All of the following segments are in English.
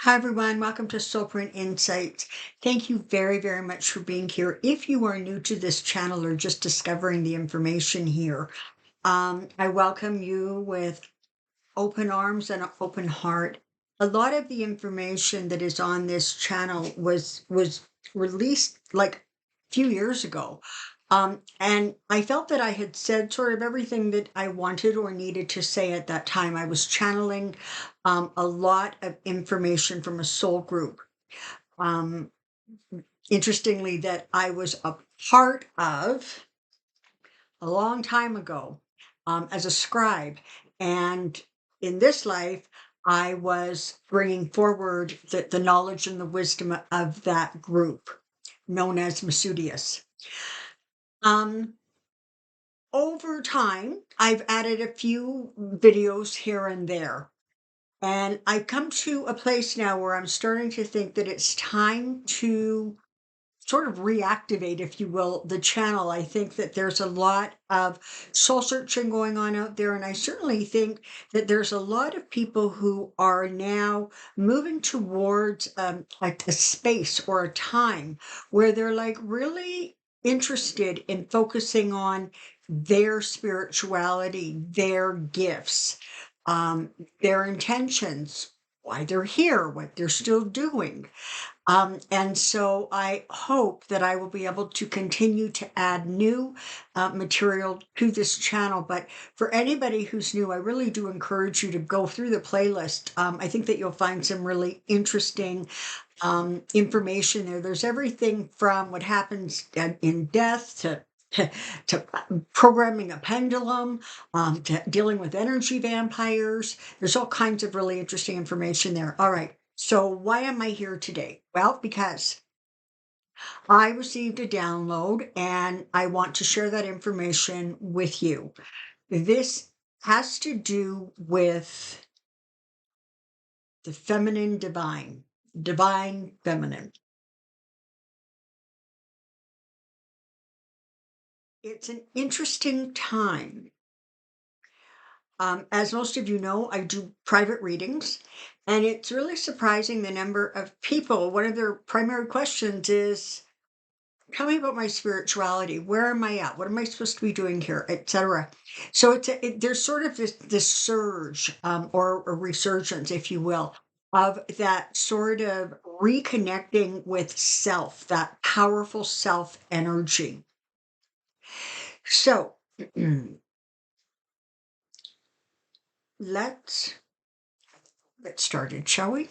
Hi, everyone. Welcome to Soulprint Insights. Thank you very, very much for being here. If you are new to this channel or just discovering the information here, I welcome you with open arms and an open heart. A lot of the information that is on this channel was released like a few years ago. And I felt that I had said sort of everything that I wanted or needed to say at that time. I was channeling a lot of information from a soul group. Um, Interestingly, that I was a part of a long time ago as a scribe. And in this life, I was bringing forward the knowledge and the wisdom of that group known as Masudius. Um, Over time, I've added a few videos here and there. And I've come to a place now where I'm starting to think that it's time to sort of reactivate, if you will, the channel. I think that there's a lot of soul searching going on out there. And I certainly think that there's a lot of people who are now moving towards a space or a time where they're like really interested in focusing on their spirituality, their gifts, um, their intentions, why they're here, what they're still doing. And so I hope that I will be able to continue to add new material to this channel. But for anybody who's new, I really do encourage you to go through the playlist. I think that you'll find some really interesting information there. There's everything from what happens in death to programming a pendulum, to dealing with energy vampires. There's all kinds of really interesting information there. All right. So why am I here today? Well, because I received a download and I want to share that information with you. This has to do with the feminine divine, divine feminine. It's an interesting time. As most of you know, I do private readings, and it's really surprising the number of people. One of their primary questions is, tell me about my spirituality. Where am I at? What am I supposed to be doing here, etc. So there's sort of this surge or a resurgence, if you will, of that sort of reconnecting with self, that powerful self energy. So let's get started, shall we?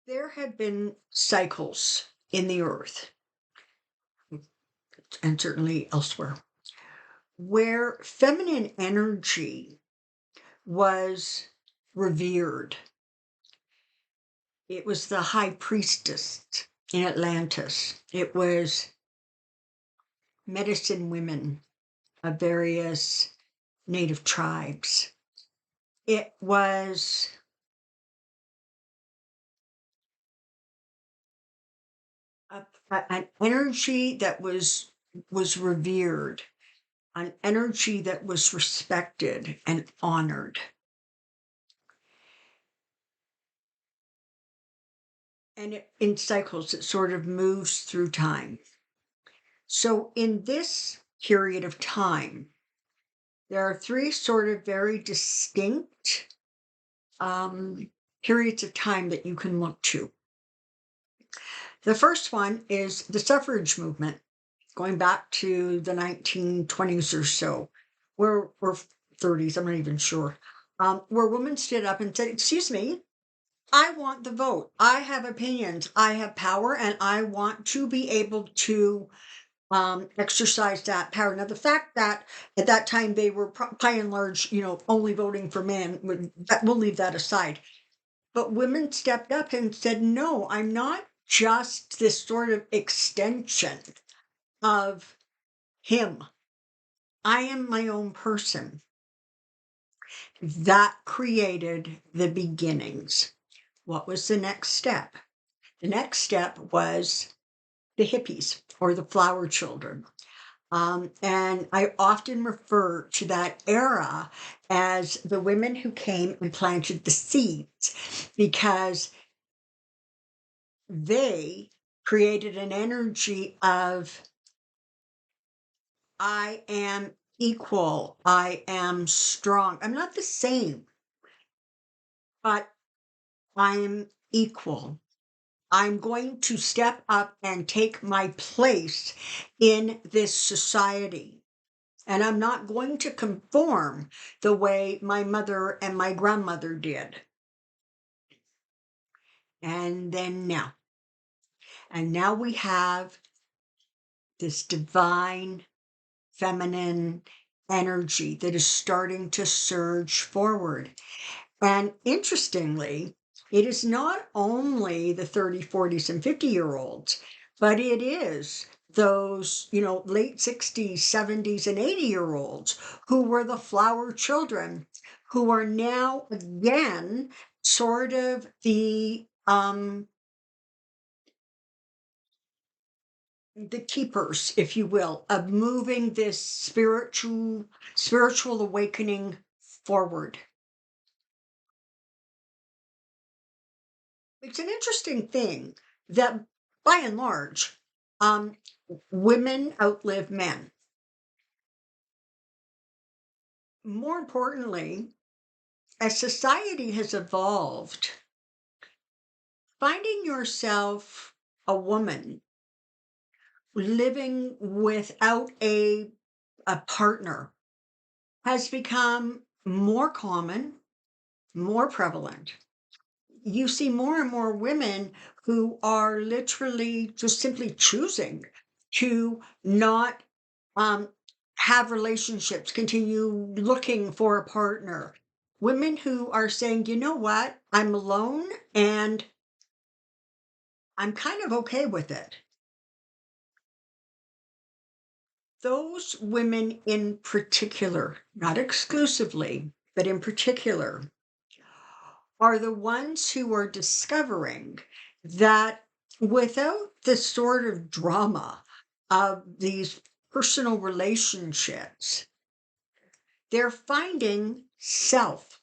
There have been cycles in the earth, and certainly elsewhere, where feminine energy was revered. It was the high priestess in Atlantis. It was medicine women of various native tribes. It was an energy that was revered, an energy that was respected and honored. And in cycles, it sort of moves through time. So in this period of time, there are three sort of very distinct periods of time that you can look to. The first one is the suffrage movement, going back to the 1920s or so, or 30s, I'm not even sure, where women stood up and said, excuse me, I want the vote. I have opinions. I have power, and I want to be able to exercise that power. Now, the fact that at that time they were by and large, only voting for men, we'll leave that aside. But women stepped up and said, no, I'm not just this sort of extension of him. I am my own person. That created the beginnings. What was the next step? The next step was the hippies or the flower children. And I often refer to that era as the women who came and planted the seeds because they created an energy of, I am equal, I am strong. I'm not the same, but I'm equal. I'm going to step up and take my place in this society. And I'm not going to conform the way my mother and my grandmother did. And then now. And now we have this divine feminine energy that is starting to surge forward. And interestingly, it is not only the 30, 40s, and 50-year-olds, but it is those, late 60s, 70s, and 80-year-olds who were the flower children, who are now again sort of the keepers, if you will, of moving this spiritual awakening forward. It's an interesting thing that by and large, um, women outlive men. More importantly, as society has evolved, finding yourself a woman living without a partner has become more common, more prevalent. You see more and more women who are literally just simply choosing to not um, have relationships, continue looking for a partner. Women who are saying, you know what, I'm alone and I'm kind of okay with it. Those women in particular, not exclusively, but in particular, are the ones who are discovering that without the sort of drama of these personal relationships, they're finding self.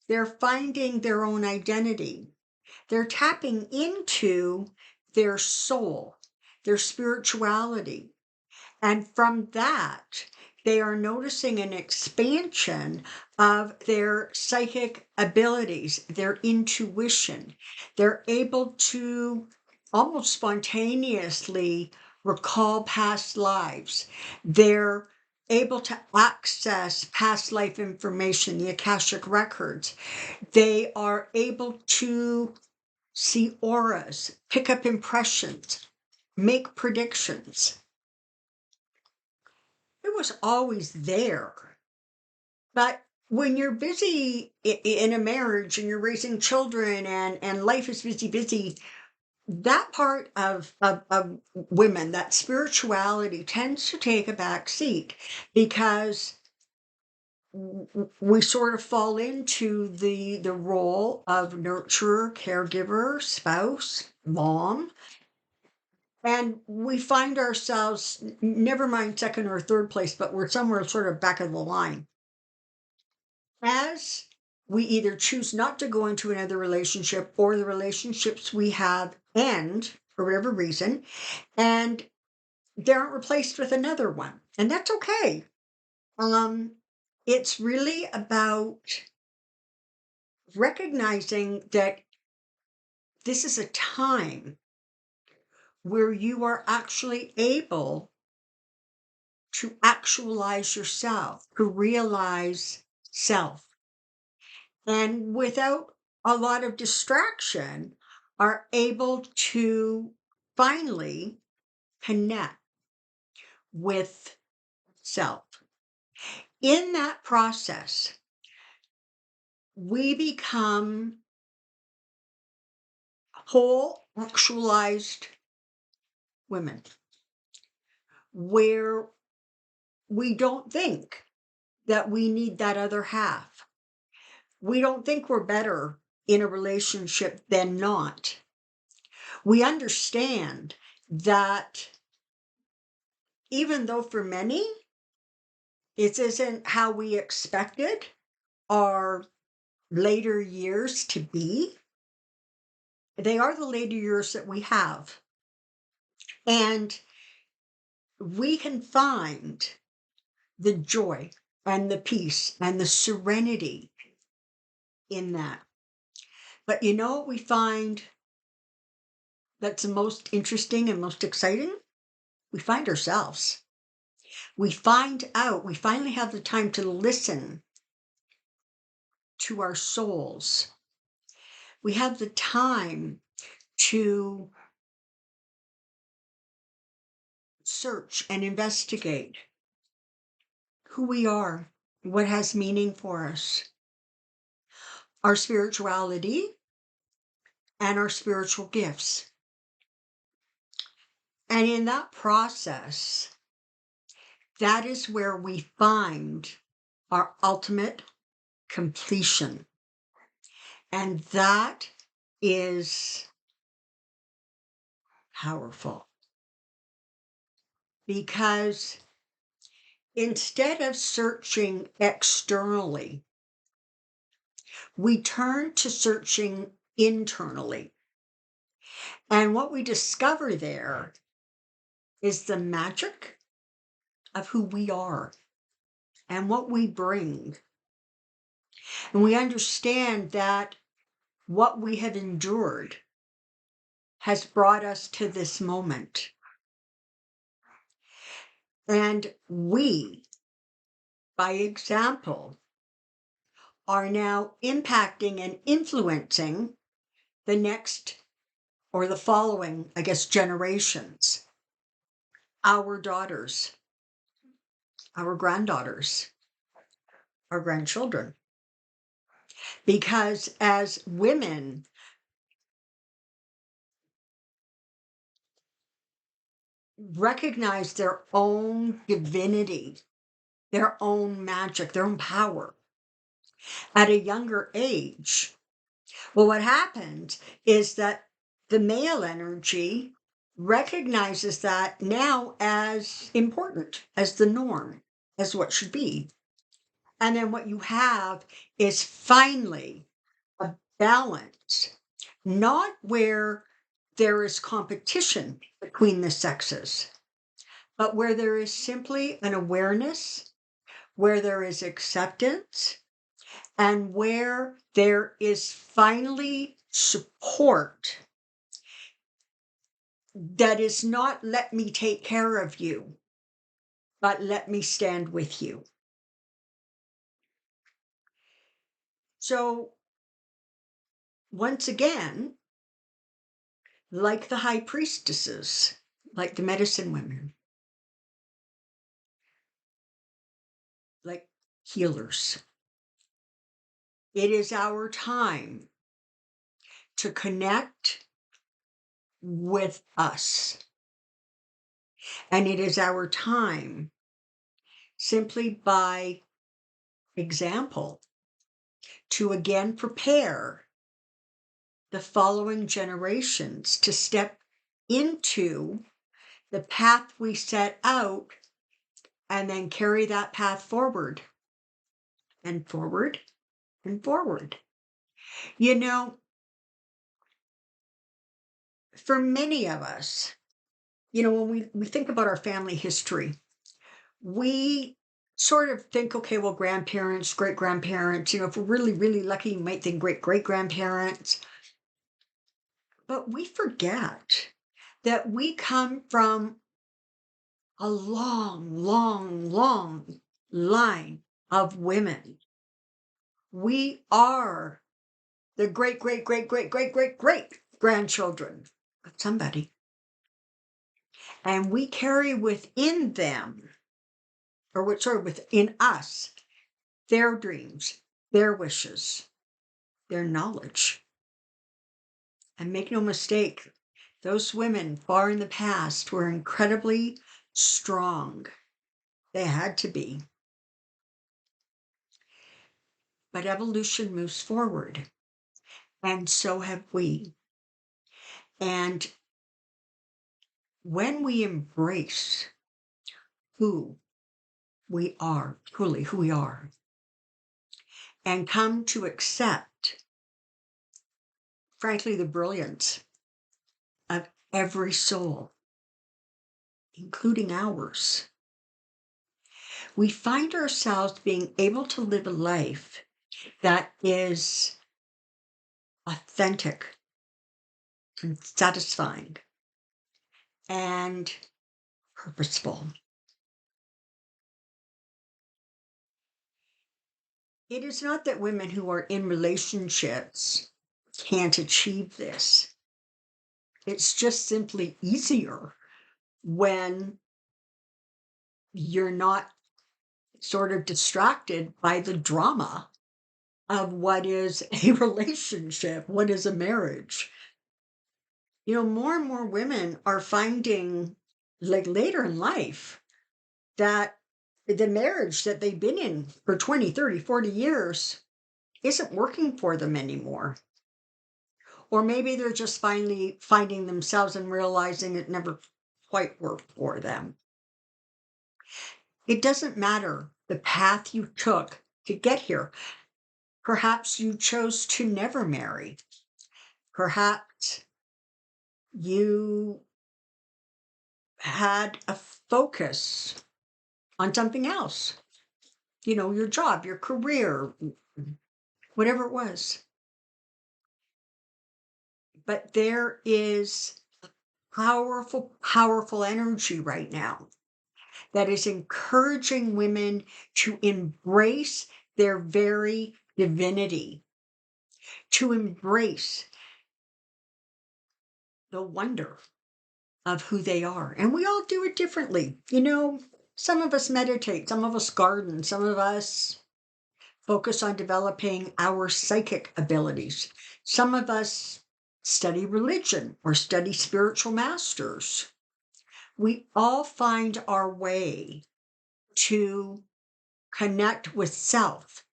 They're finding their own identity. They're tapping into their soul, their spirituality. And from that, they are noticing an expansion of their psychic abilities, their intuition. They're able to almost spontaneously recall past lives. They're able to access past life information, the Akashic records. They are able to see auras, pick up impressions, make predictions. It was always there. But when you're busy in a marriage and you're raising children and life is busy, busy, that part of women, that spirituality tends to take a back seat because we sort of fall into the role of nurturer, caregiver, spouse, mom, and we find ourselves never mind second or third place, but we're somewhere sort of back of the line. As we either choose not to go into another relationship or the relationships we have end for whatever reason, and they aren't replaced with another one. And that's okay. It's really about recognizing that this is a time where you are actually able to actualize yourself, to realize self. And without a lot of distraction, are able to finally connect with self. In that process, we become whole, actualized women where we don't think that we need that other half. We don't think we're better in a relationship than not. We understand that even though for many, it isn't how we expected our later years to be, they are the later years that we have. And we can find the joy and the peace and the serenity in that. But you know what we find that's the most interesting and most exciting? We find ourselves. We find out, we finally have the time to listen to our souls. We have the time to search and investigate who we are, what has meaning for us, our spirituality, and our spiritual gifts. And in that process, that is where we find our ultimate completion. And that is powerful. Because instead of searching externally, we turn to searching internally. And what we discover there is the magic of who we are and what we bring. And we understand that what we have endured has brought us to this moment. And we, by example, are now impacting and influencing the next or the following, I guess, generations, our daughters, our granddaughters, our grandchildren. Because as women, recognize their own divinity, their own magic, their own power at a younger age, well, what happens is that the male energy recognizes that now as important, as the norm, as what should be. And then what you have is finally a balance, not where there is competition between the sexes, but where there is simply an awareness, where there is acceptance, and where there is finally support that is not let me take care of you, but let me stand with you. So once again, like the high priestesses, like the medicine women, like healers, it is our time to connect with us. And it is our time, simply by example, to again prepare the following generations to step into the path we set out and then carry that path forward and forward and forward. You know, for many of us, you know, when we think about our family history, we sort of think, okay, well, grandparents, great grandparents, you know, if we're really, really lucky, you might think great great grandparents. But we forget that we come from a long, long, long line of women. We are the great, great, great, great, great, great, great grandchildren of somebody. And we carry within them, within us, their dreams, their wishes, their knowledge. And make no mistake, those women far in the past were incredibly strong. They had to be. But evolution moves forward, and so have we. And when we embrace who we are, truly who we are, and come to accept, frankly, the brilliance of every soul, including ours, we find ourselves being able to live a life that is authentic and satisfying and purposeful. It is not that women who are in relationships can't achieve this. It's just simply easier when you're not sort of distracted by the drama of what is a relationship, what is a marriage. More and more women are finding, like later in life, that the marriage that they've been in for 20, 30, 40 years isn't working for them anymore. Or maybe they're just finally finding themselves and realizing it never quite worked for them. It doesn't matter the path you took to get here. Perhaps you chose to never marry. Perhaps you had a focus on something else, your job, your career, whatever it was. But there is powerful, powerful energy right now that is encouraging women to embrace their very divinity, to embrace the wonder of who they are. And we all do it differently. Some of us meditate, some of us garden, some of us focus on developing our psychic abilities. Some of us study religion or study spiritual masters. We all find our way to connect with self.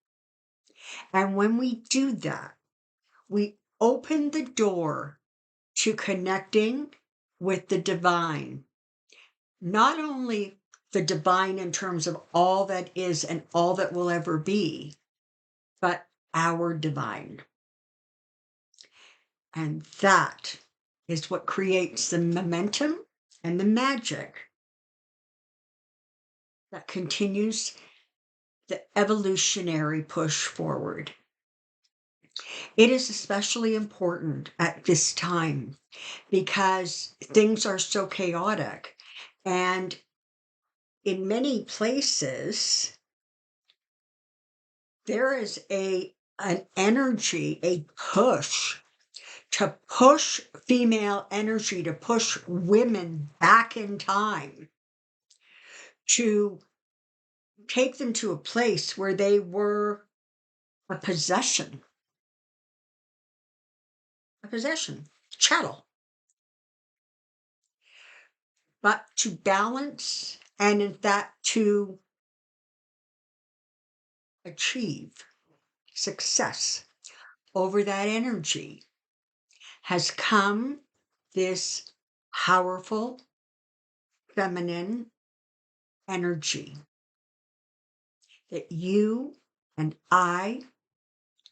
And when we do that, we open the door to connecting with the divine. Not only the divine in terms of all that is and all that will ever be, but our divine. And that is what creates the momentum and the magic that continues the evolutionary push forward. It is especially important at this time because things are so chaotic. And in many places, there is an energy, a push to push female energy, to push women back in time, to take them to a place where they were a possession, chattel. But to balance and in fact to achieve success over that energy has come this powerful feminine energy that you and I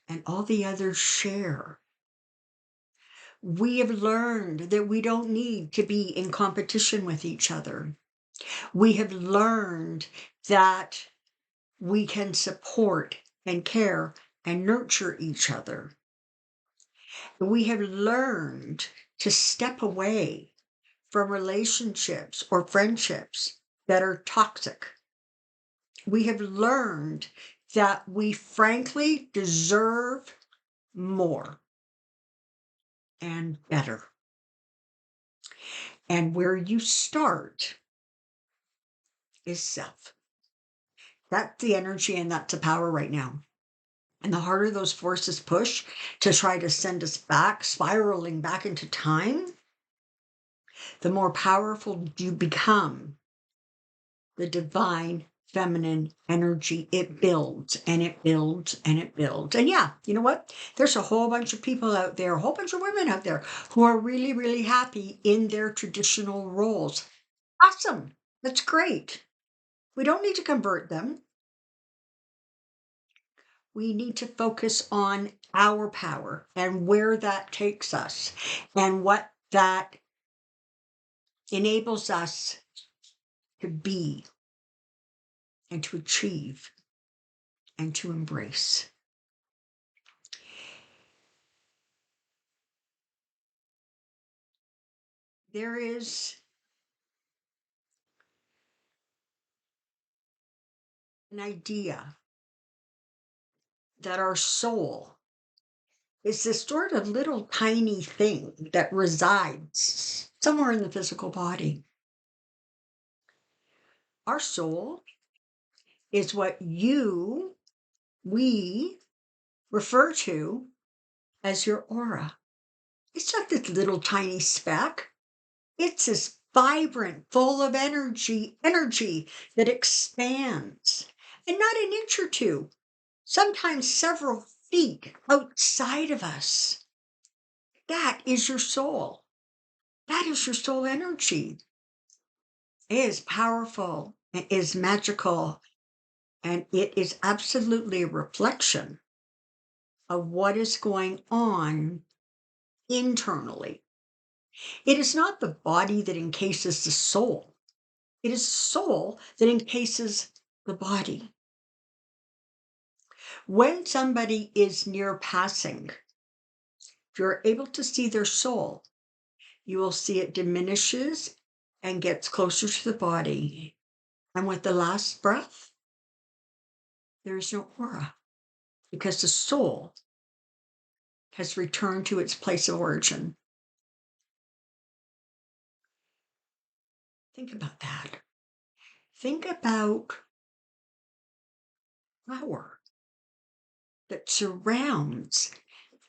and all the others share. We have learned that we don't need to be in competition with each other. We have learned that we can support and care and nurture each other. We have learned to step away from relationships or friendships that are toxic. We have learned that we frankly deserve more and better. And where you start is self. That's the energy and that's the power right now. And the harder those forces push to try to send us back, spiraling back into time, the more powerful you become the divine feminine energy, it builds and it builds and it builds. And yeah, you know what? There's a whole bunch of people out there, a whole bunch of women out there who are really, really happy in their traditional roles. Awesome. That's great. We don't need to convert them. We need to focus on our power and where that takes us and what that enables us to be and to achieve and to embrace. There is an idea that our soul is this sort of little tiny thing that resides somewhere in the physical body. Our soul is what we refer to as your aura. It's not this little tiny speck. It's this vibrant, full of energy that expands, and not an inch or two, sometimes several feet outside of us. That is your soul. That is your soul energy. It is powerful. It is magical. And it is absolutely a reflection of what is going on internally. It is not the body that encases the soul. It is soul that encases the body. When somebody is near passing, if you're able to see their soul, you will see it diminishes and gets closer to the body. And with the last breath, there is no aura because the soul has returned to its place of origin. Think about that. Think about power that surrounds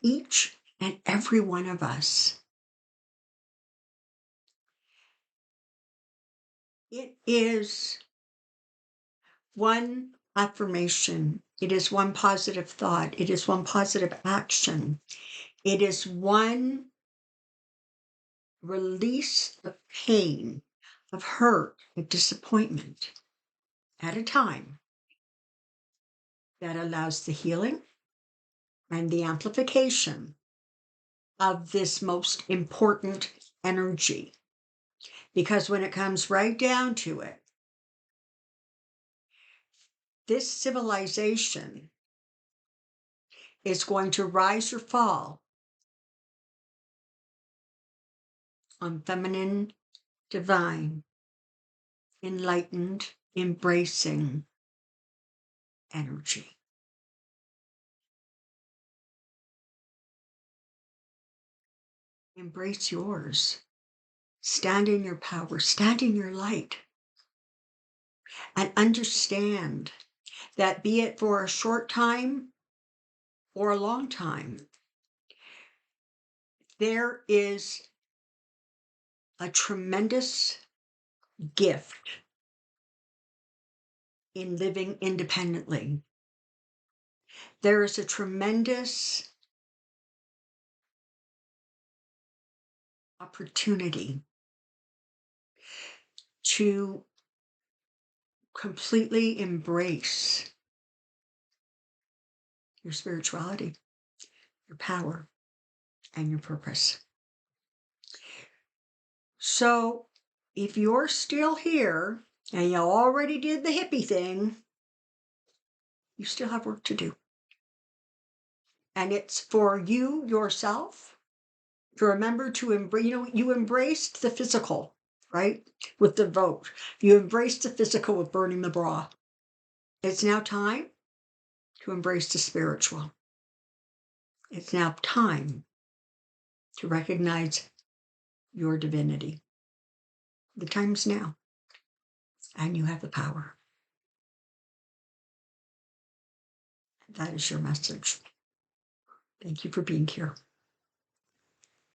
each and every one of us. It is one affirmation. It is one positive thought. It is one positive action. It is one release of pain, of hurt, of disappointment at a time that allows the healing and the amplification of this most important energy. Because when it comes right down to it, this civilization is going to rise or fall on feminine, divine, enlightened, embracing energy. Embrace yours. Stand in your power, stand in your light, and understand that be it for a short time or a long time, there is a tremendous gift in living independently. There is a tremendous opportunity to completely embrace your spirituality, your power, and your purpose. So if you're still here and you already did the hippie thing, you still have work to do. And it's for you yourself to remember to embrace, you embraced the physical, right? With the vote. You embraced the physical with burning the bra. It's now time to embrace the spiritual. It's now time to recognize your divinity. The time's now, and you have the power. That is your message. Thank you for being here.